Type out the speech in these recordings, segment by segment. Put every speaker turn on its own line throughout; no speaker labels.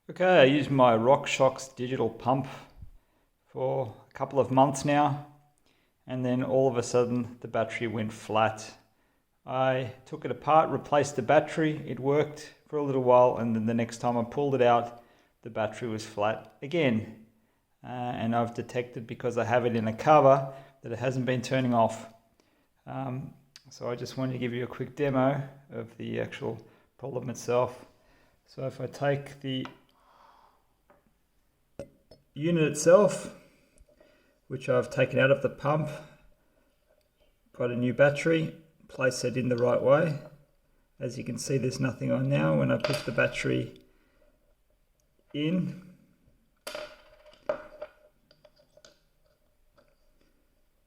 Okay, I used my Rockshox digital pump for a couple of months now, and then all of a sudden the battery went flat. I took it apart, replaced the battery, it worked for a little while, and then the next time I pulled it out, the battery was flat again. And I've detected, because I have it in a cover, that it hasn't been turning off. So I just wanted to give you a quick demo of the actual problem itself. So if I take the unit itself, which I've taken out of the pump, got a new battery, place it in the right way. As you can see, there's nothing on now. When I put the battery in,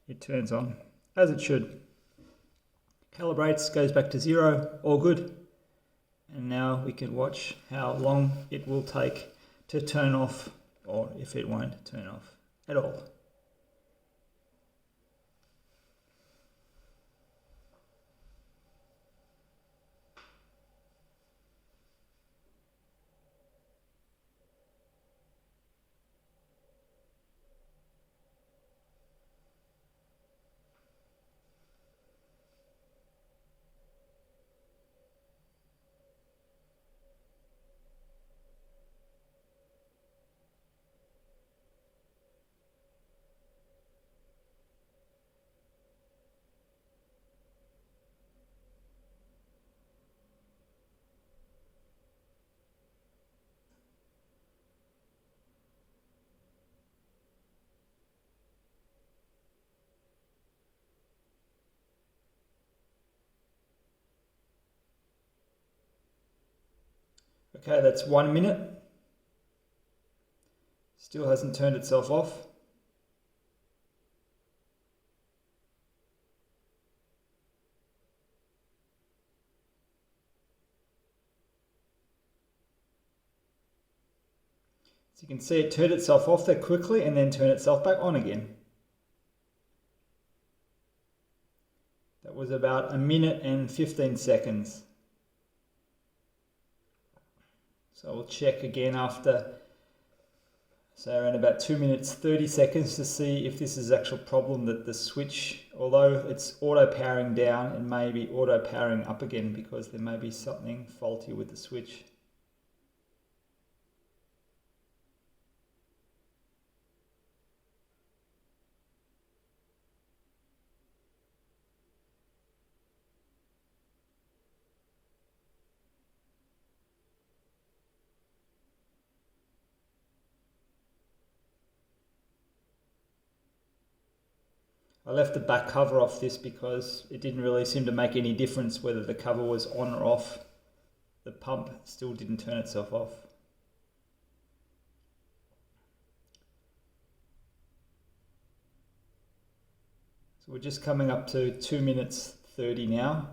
it turns on, as it should. Calibrates, goes back to 0, all good. And now we can watch how long it will take to turn off, or if it won't turn off at all. Okay, that's 1 minute. Still hasn't turned itself off. So you can see it turned itself off there quickly and then turn itself back on again. That was about 1 minute and 15 seconds. So we'll check again after, so around about 2 minutes 30 seconds, to see if this is the actual problem, that the switch, although it's auto powering down, it may be auto powering up again, because there may be something faulty with the switch. I left the back cover off this because it didn't really seem to make any difference whether the cover was on or off. The pump still didn't turn itself off. So we're just coming up to 2 minutes 30 now.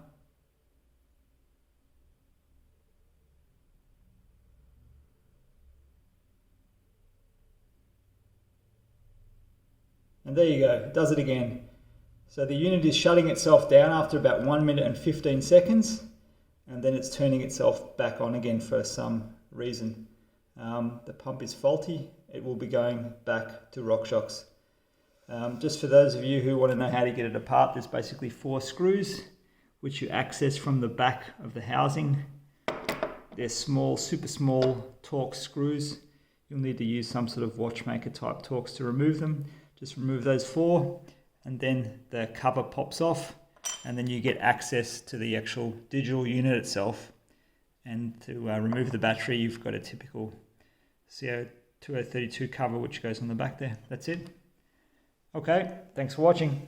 And there you go, it does it again. So the unit is shutting itself down after about 1 minute and 15 seconds, and then it's turning itself back on again for some reason. The pump is faulty. It will be going back to Rockshox. Just for those of you who want to know how to get it apart, there's basically 4 screws which you access from the back of the housing. They're small, super small Torx screws. You'll need to use some sort of watchmaker type Torx to remove them. Just remove those 4, and then the cover pops off, and then you get access to the actual digital unit itself. And to remove the battery, you've got a typical CO2032 cover which goes on the back there. That's it. Okay, thanks for watching.